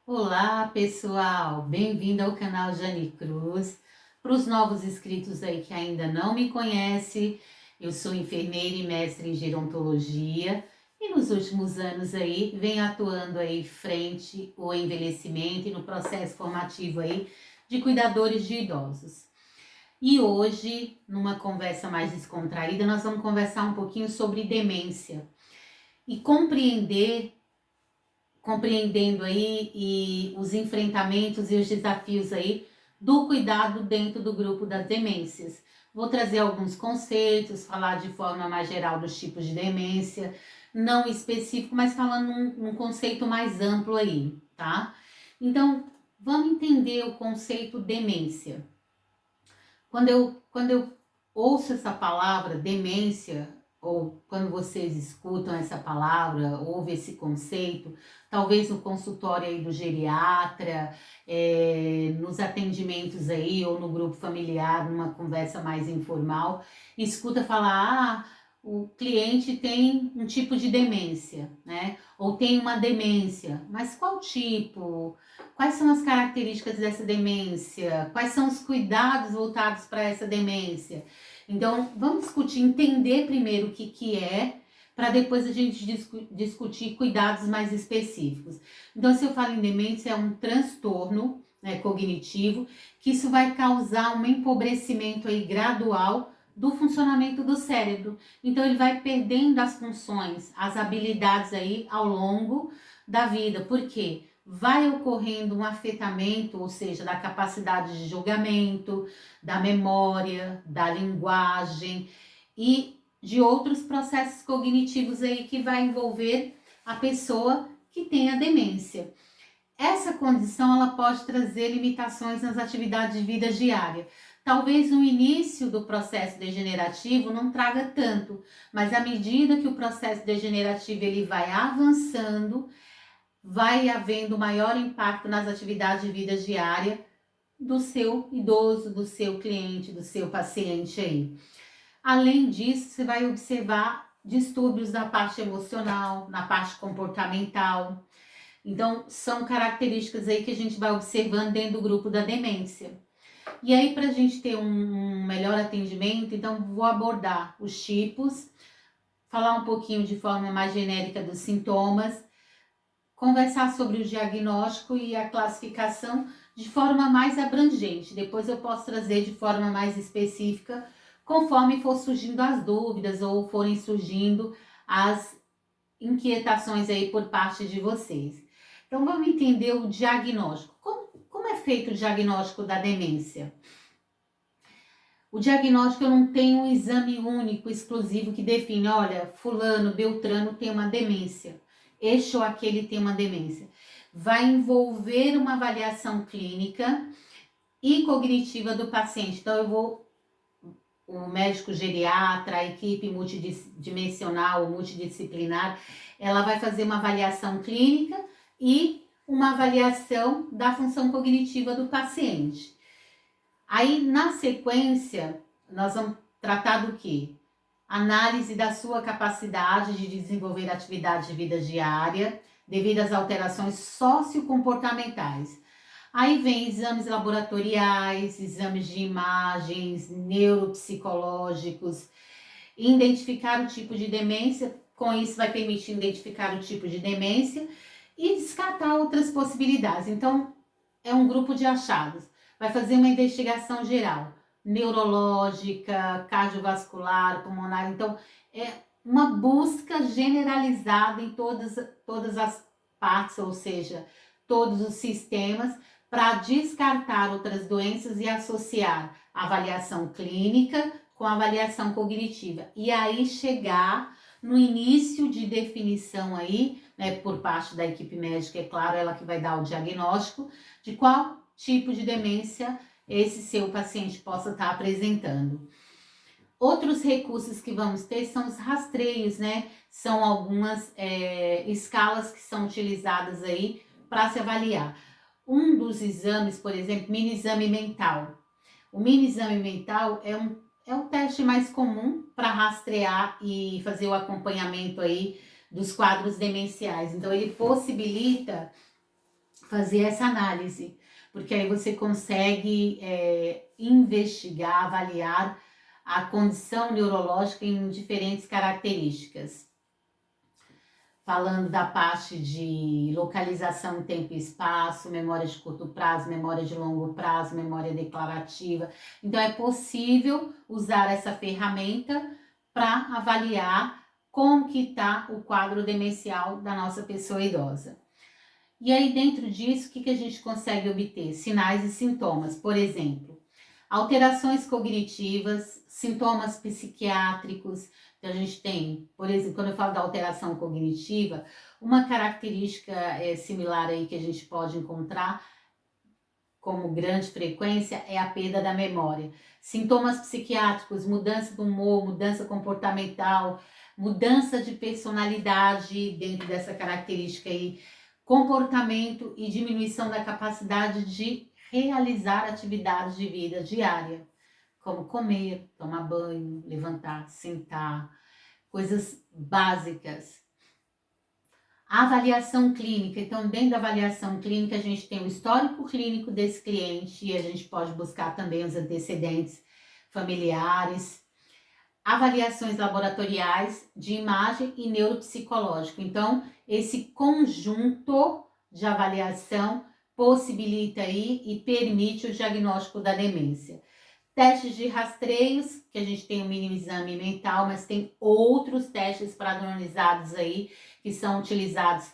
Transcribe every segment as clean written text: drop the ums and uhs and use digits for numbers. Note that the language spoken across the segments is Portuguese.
Olá, pessoal! Bem-vindo ao canal Jane Cruz. Para os novos inscritos aí que ainda não me conhecem, eu sou enfermeira e mestre em gerontologia e nos últimos anos aí venho atuando aí frente ao envelhecimento e no processo formativo aí de cuidadores de idosos. E hoje, numa conversa mais descontraída, nós vamos conversar um pouquinho sobre demência e compreendendo aí e os enfrentamentos e os desafios aí do cuidado dentro do grupo das demências. Vou trazer alguns conceitos, falar de forma mais geral dos tipos de demência, não específico, mas falando um conceito mais amplo aí, tá? Então, vamos entender o conceito demência. Quando eu ouço essa palavra demência, ou quando vocês escutam essa palavra, ouve esse conceito, talvez no consultório aí do geriatra, nos atendimentos aí, ou no grupo familiar, numa conversa mais informal, escuta falar, o cliente tem um tipo de demência, né? Ou tem uma demência, mas qual tipo? Quais são as características dessa demência? Quais são os cuidados voltados para essa demência? Então, vamos discutir, entender primeiro o que é, para depois a gente discutir cuidados mais específicos. Então, se eu falo em demência, é um transtorno, né, cognitivo, que isso vai causar um empobrecimento aí gradual do funcionamento do cérebro. Então, ele vai perdendo as funções, as habilidades aí ao longo da vida. Por quê? Vai ocorrendo um afetamento, ou seja, da capacidade de julgamento, da memória, da linguagem e de outros processos cognitivos aí que vai envolver a pessoa que tem a demência. Essa condição ela pode trazer limitações nas atividades de vida diária. Talvez no início do processo degenerativo não traga tanto, mas à medida que o processo degenerativo ele vai avançando, vai havendo maior impacto nas atividades de vida diária do seu idoso, do seu cliente, do seu paciente aí. Além disso, você vai observar distúrbios na parte emocional, na parte comportamental. Então, são características aí que a gente vai observando dentro do grupo da demência. E aí, para a gente ter um melhor atendimento, então vou abordar os tipos, falar um pouquinho de forma mais genérica dos sintomas, conversar sobre o diagnóstico e a classificação de forma mais abrangente. Depois eu posso trazer de forma mais específica, conforme for surgindo as dúvidas ou forem surgindo as inquietações aí por parte de vocês. Então vamos entender o diagnóstico. Como é feito o diagnóstico da demência? O diagnóstico eu não tenho um exame único, exclusivo, que define, olha, fulano, beltrano tem uma demência, este ou aquele tem uma demência. Vai envolver uma avaliação clínica e cognitiva do paciente. Então, o médico geriatra, a equipe multidimensional, multidisciplinar, ela vai fazer uma avaliação clínica e uma avaliação da função cognitiva do paciente. Aí, na sequência, nós vamos tratar do quê? Análise da sua capacidade de desenvolver atividade de vida diária devido às alterações sociocomportamentais. Aí vem exames laboratoriais, exames de imagens, neuropsicológicos, identificar o tipo de demência, com isso vai permitir identificar o tipo de demência e descartar outras possibilidades. Então, é um grupo de achados. Vai fazer uma investigação geral, neurológica, cardiovascular, pulmonar. Então, é uma busca generalizada em todas as partes, ou seja, todos os sistemas, para descartar outras doenças e associar a avaliação clínica com a avaliação cognitiva. E aí chegar no início de definição aí, né, por parte da equipe médica, é claro, ela que vai dar o diagnóstico de qual tipo de demência esse seu paciente possa estar apresentando. Outros recursos que vamos ter são os rastreios, né? São algumas escalas que são utilizadas aí para se avaliar. Um dos exames, por exemplo, mini exame mental. O mini exame mental é o teste mais comum para rastrear e fazer o acompanhamento aí dos quadros demenciais. Então, ele possibilita fazer essa análise, porque aí você consegue investigar, avaliar a condição neurológica em diferentes características. Falando da parte de localização em tempo e espaço, memória de curto prazo, memória de longo prazo, memória declarativa. Então, é possível usar essa ferramenta para avaliar como que está o quadro demencial da nossa pessoa idosa. E aí, dentro disso, o que a gente consegue obter? Sinais e sintomas. Por exemplo, alterações cognitivas, sintomas psiquiátricos. Então, a gente tem, por exemplo, quando eu falo da alteração cognitiva, uma característica similar aí que a gente pode encontrar como grande frequência é a perda da memória. Sintomas psiquiátricos, mudança do humor, mudança comportamental, mudança de personalidade dentro dessa característica aí, comportamento e diminuição da capacidade de realizar atividades de vida diária, como comer, tomar banho, levantar, sentar, coisas básicas. A avaliação clínica, então dentro da avaliação clínica a gente tem o histórico clínico desse cliente e a gente pode buscar também os antecedentes familiares, avaliações laboratoriais de imagem e neuropsicológico. Então, esse conjunto de avaliação possibilita aí e permite o diagnóstico da demência. Testes de rastreios, que a gente tem o mínimo exame mental, mas tem outros testes padronizados aí, que são utilizados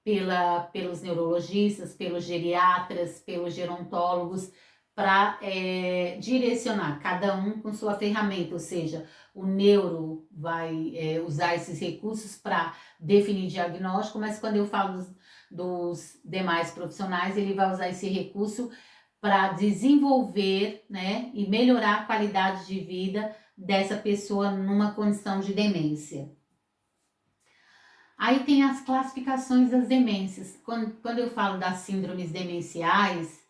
pelos neurologistas, pelos geriatras, pelos gerontólogos, para direcionar, cada um com sua ferramenta, ou seja, o neuro vai usar esses recursos para definir diagnóstico, mas quando eu falo dos demais profissionais, ele vai usar esse recurso para desenvolver, né, e melhorar a qualidade de vida dessa pessoa numa condição de demência. Aí tem as classificações das demências. Quando eu falo das síndromes demenciais,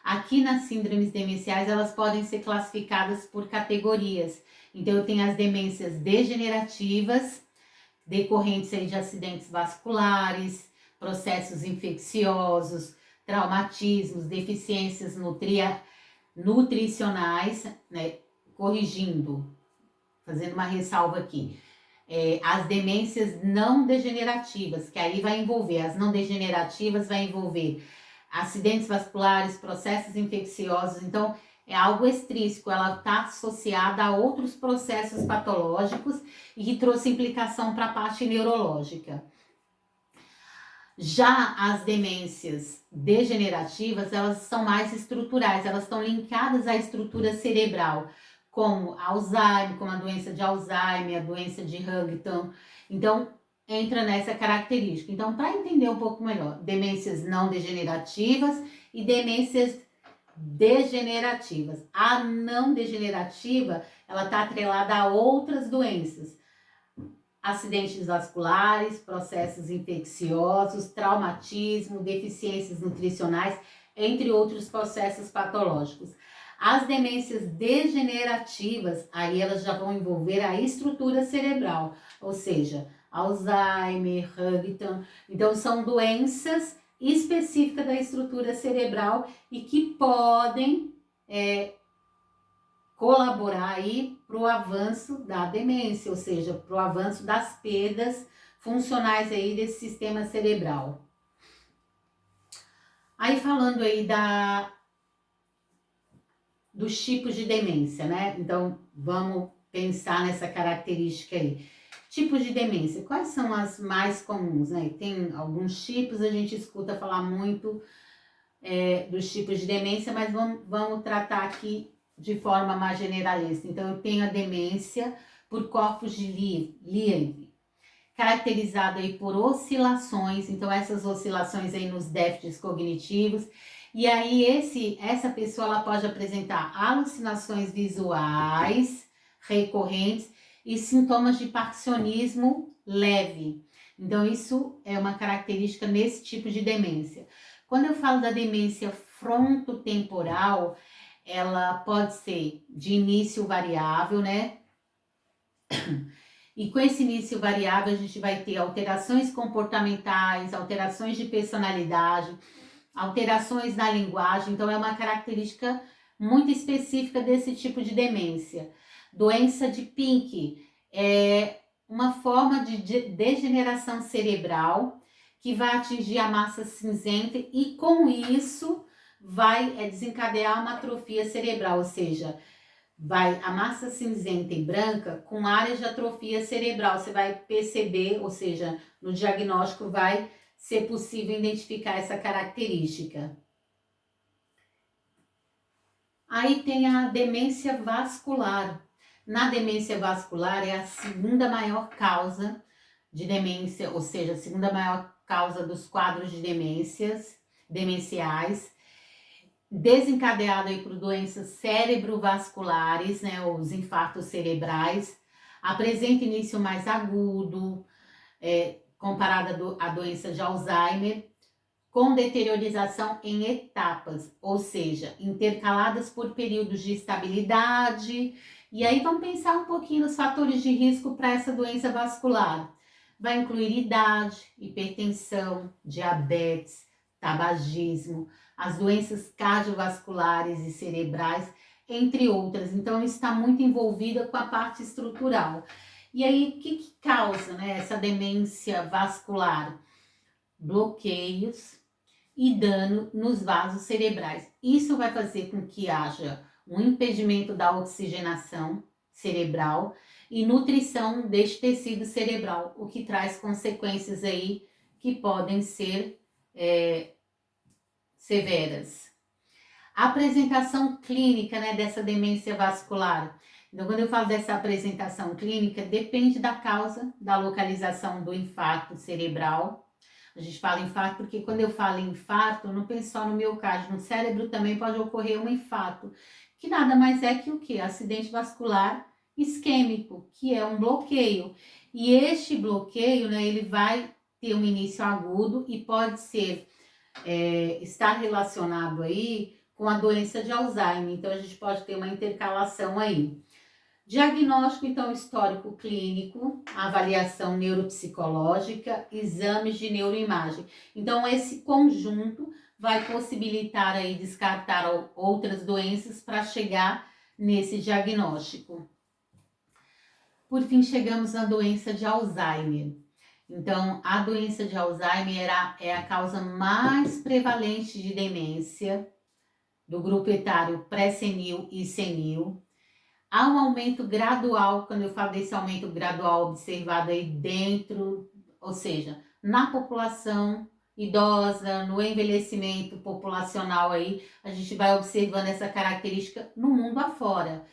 aqui nas síndromes demenciais elas podem ser classificadas por categorias. Então eu tenho as demências degenerativas, decorrentes aí de acidentes vasculares, processos infecciosos, traumatismos, deficiências nutricionais, né? Corrigindo, fazendo uma ressalva aqui. As demências não degenerativas, que aí vai envolver, as não degenerativas vai envolver acidentes vasculares, processos infecciosos, então é algo extrínseco, ela está associada a outros processos patológicos e que trouxe implicação para a parte neurológica. Já as demências degenerativas, elas são mais estruturais, elas estão linkadas à estrutura cerebral, como Alzheimer, como a doença de Alzheimer, a doença de Huntington. Então, entra nessa característica. Então, para entender um pouco melhor, demências não degenerativas e demências degenerativas. A não degenerativa, ela está atrelada a outras doenças, acidentes vasculares, processos infecciosos, traumatismo, deficiências nutricionais, entre outros processos patológicos. As demências degenerativas, aí elas já vão envolver a estrutura cerebral, ou seja, Alzheimer, Huntington. Então, são doenças específicas da estrutura cerebral e que podem colaborar aí para o avanço da demência, ou seja, para o avanço das perdas funcionais aí desse sistema cerebral. Aí falando aí dos tipos de demência, né? Então, vamos pensar nessa característica aí. Tipos de demência, quais são as mais comuns, né? Tem alguns tipos, a gente escuta falar muito dos tipos de demência, mas vamos tratar aqui de forma mais generalista. Então, eu tenho a demência por corpos de Lewy, caracterizado aí por oscilações, então essas oscilações aí nos déficits cognitivos, e aí essa pessoa ela pode apresentar alucinações visuais recorrentes e sintomas de parkinsonismo leve. Então, isso é uma característica nesse tipo de demência. Quando eu falo da demência frontotemporal, ela pode ser de início variável, né? E com esse início variável, a gente vai ter alterações comportamentais, alterações de personalidade, alterações na linguagem, então é uma característica muito específica desse tipo de demência. Doença de Pink é uma forma de degeneração cerebral que vai atingir a massa cinzenta e com isso vai desencadear uma atrofia cerebral, ou seja, vai a massa cinzenta e branca com áreas de atrofia cerebral. Você vai perceber, ou seja, no diagnóstico vai ser possível identificar essa característica. Aí tem a demência vascular. Na demência vascular é a segunda maior causa de demência, ou seja, a segunda maior causa dos quadros de demenciais, desencadeado aí por doenças cerebrovasculares, né, os infartos cerebrais, apresenta início mais agudo, comparado à doença de Alzheimer, com deteriorização em etapas, ou seja, intercaladas por períodos de estabilidade. E aí vamos pensar um pouquinho nos fatores de risco para essa doença vascular. Vai incluir idade, hipertensão, diabetes, tabagismo, as doenças cardiovasculares e cerebrais, entre outras. Então, está muito envolvida com a parte estrutural. E aí, o que causa, né, essa demência vascular? Bloqueios e dano nos vasos cerebrais. Isso vai fazer com que haja um impedimento da oxigenação cerebral e nutrição deste tecido cerebral, o que traz consequências aí que podem ser severas. A apresentação clínica, né, dessa demência vascular. Então, quando eu falo dessa apresentação clínica, depende da causa, da localização do infarto cerebral. A gente fala infarto porque quando eu falo em infarto, eu não penso só no miocárdio, no cérebro também pode ocorrer um infarto, que nada mais é que o quê? Acidente vascular isquêmico, que é um bloqueio. E este bloqueio, né, ele vai ter um início agudo e pode ser, estar relacionado aí com a doença de Alzheimer. Então, a gente pode ter uma intercalação aí. Diagnóstico, então, histórico clínico, avaliação neuropsicológica, exames de neuroimagem. Então, esse conjunto vai possibilitar aí descartar outras doenças para chegar nesse diagnóstico. Por fim, chegamos na doença de Alzheimer. Então, a doença de Alzheimer é a causa mais prevalente de demência do grupo etário pré-senil e senil. Há um aumento gradual, quando eu falo desse aumento gradual observado aí dentro, ou seja, na população idosa, no envelhecimento populacional aí, a gente vai observando essa característica no mundo afora.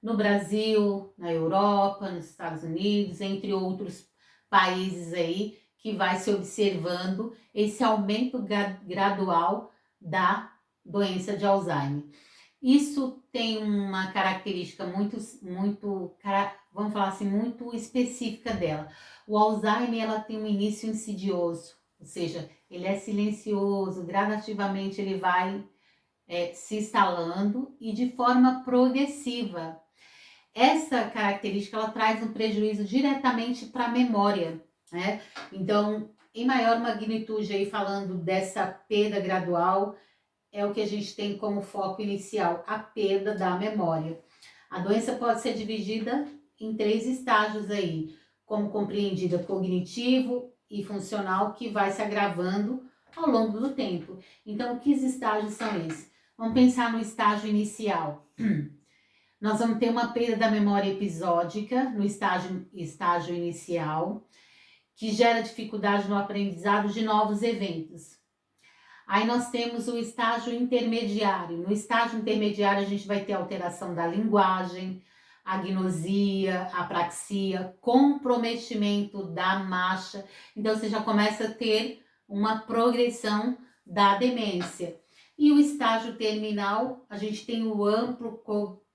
No Brasil, na Europa, nos Estados Unidos, entre outros países aí, que vai se observando esse aumento gradual da doença de Alzheimer. Isso tem uma característica vamos falar assim, muito específica dela. O Alzheimer, ela tem um início insidioso, ou seja, ele é silencioso, gradativamente ele vai se instalando e de forma progressiva. Essa característica, ela traz um prejuízo diretamente para a memória, né? Então, em maior magnitude aí, falando dessa perda gradual, é o que a gente tem como foco inicial, a perda da memória. A doença pode ser dividida em 3 estágios aí, como compreendida cognitivo e funcional, que vai se agravando ao longo do tempo. Então, que estágios são esses? Vamos pensar no estágio inicial. Nós vamos ter uma perda da memória episódica no estágio inicial, que gera dificuldade no aprendizado de novos eventos. Aí nós temos o estágio intermediário. No estágio intermediário a gente vai ter alteração da linguagem, agnosia, apraxia, comprometimento da marcha. Então você já começa a ter uma progressão da demência. E o estágio terminal, a gente tem o amplo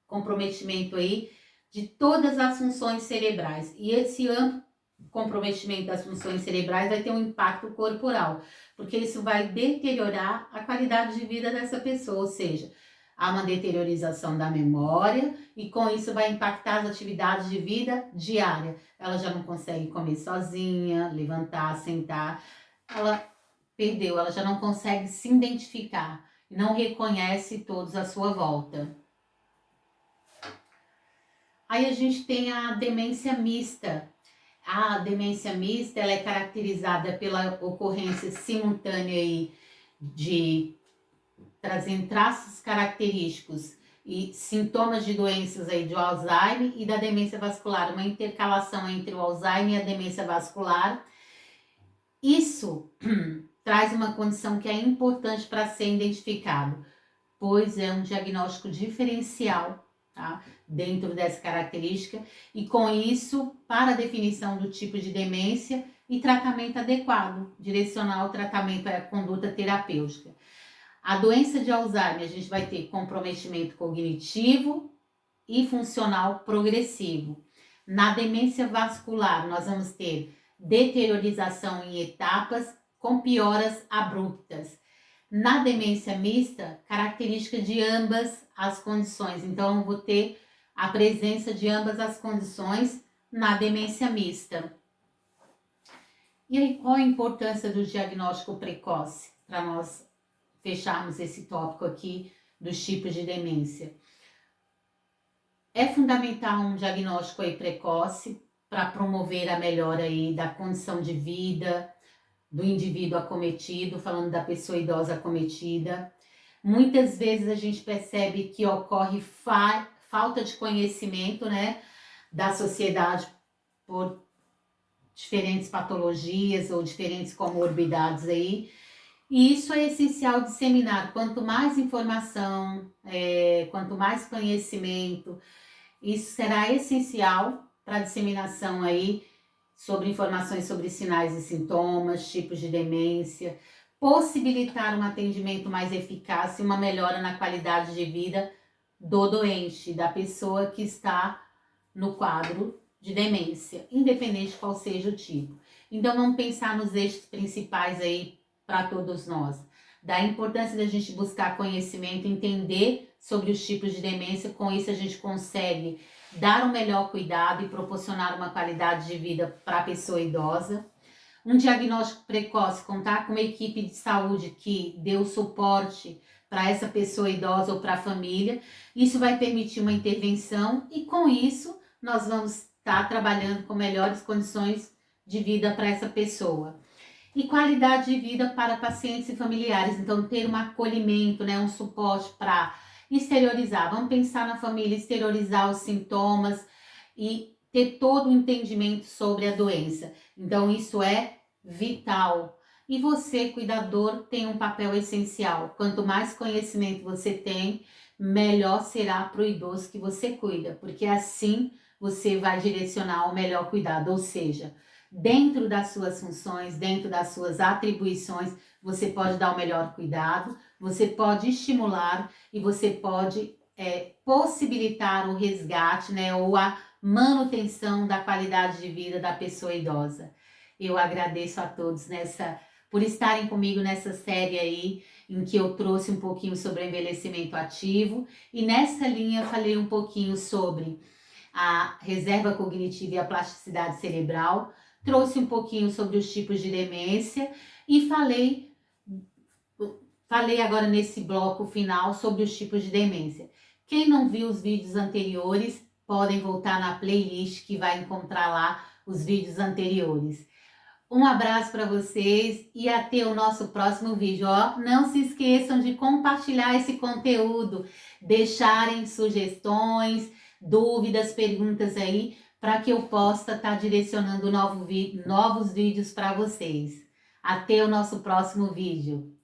comprometimento aí de todas as funções cerebrais. E esse amplo comprometimento das funções cerebrais vai ter um impacto corporal, porque isso vai deteriorar a qualidade de vida dessa pessoa, ou seja, há uma deteriorização da memória e com isso vai impactar as atividades de vida diária. Ela já não consegue comer sozinha, levantar, sentar, ela perdeu, ela já não consegue se identificar, não reconhece todos à sua volta. Aí a gente tem a demência mista. A demência mista, ela é caracterizada pela ocorrência simultânea aí de trazendo traços característicos e sintomas de doenças aí de Alzheimer e da demência vascular, uma intercalação entre o Alzheimer e a demência vascular. Isso traz uma condição que é importante para ser identificado, pois é um diagnóstico diferencial, tá? Dentro dessa característica, e com isso, para a definição do tipo de demência e tratamento adequado, direcionar o tratamento à conduta terapêutica. A doença de Alzheimer, a gente vai ter comprometimento cognitivo e funcional progressivo. Na demência vascular, nós vamos ter deteriorização em etapas com pioras abruptas. Na demência mista, característica de ambas as condições. Então, eu vou ter a presença de ambas as condições na demência mista. E aí, qual a importância do diagnóstico precoce para nós fecharmos esse tópico aqui dos tipos de demência? É fundamental um diagnóstico aí precoce para promover a melhora aí da condição de vida do indivíduo acometido, falando da pessoa idosa acometida. Muitas vezes a gente percebe que ocorre falta de conhecimento, né, da sociedade por diferentes patologias ou diferentes comorbidades aí. E isso é essencial disseminar. Quanto mais informação, quanto mais conhecimento, isso será essencial para a disseminação aí sobre informações sobre sinais e sintomas, tipos de demência, possibilitar um atendimento mais eficaz e uma melhora na qualidade de vida do doente, da pessoa que está no quadro de demência, independente qual seja o tipo. Então, vamos pensar nos eixos principais aí para todos nós. Da importância da gente buscar conhecimento, entender sobre os tipos de demência, com isso a gente consegue dar um melhor cuidado e proporcionar uma qualidade de vida para a pessoa idosa. Um diagnóstico precoce, contar com uma equipe de saúde que dê o suporte para essa pessoa idosa ou para a família. Isso vai permitir uma intervenção e com isso nós vamos estar trabalhando com melhores condições de vida para essa pessoa. E qualidade de vida para pacientes e familiares, então ter um acolhimento, né, um suporte para exteriorizar. Vamos pensar na família, exteriorizar os sintomas e ter todo o entendimento sobre a doença. Então isso é vital. E você, cuidador, tem um papel essencial. Quanto mais conhecimento você tem, melhor será para o idoso que você cuida, porque assim você vai direcionar o melhor cuidado, ou seja, dentro das suas funções, dentro das suas atribuições, você pode dar o melhor cuidado, você pode estimular e você pode possibilitar o resgate, né, ou a manutenção da qualidade de vida da pessoa idosa. Eu agradeço a todos por estarem comigo nessa série aí, em que eu trouxe um pouquinho sobre o envelhecimento ativo, e nessa linha eu falei um pouquinho sobre a reserva cognitiva e a plasticidade cerebral, trouxe um pouquinho sobre os tipos de demência e falei agora nesse bloco final sobre os tipos de demência. Quem não viu os vídeos anteriores, podem voltar na playlist que vai encontrar lá os vídeos anteriores. Um abraço para vocês e até o nosso próximo vídeo. Não se esqueçam de compartilhar esse conteúdo, deixarem sugestões, dúvidas, perguntas aí, para que eu possa estar direcionando novos vídeos para vocês. Até o nosso próximo vídeo.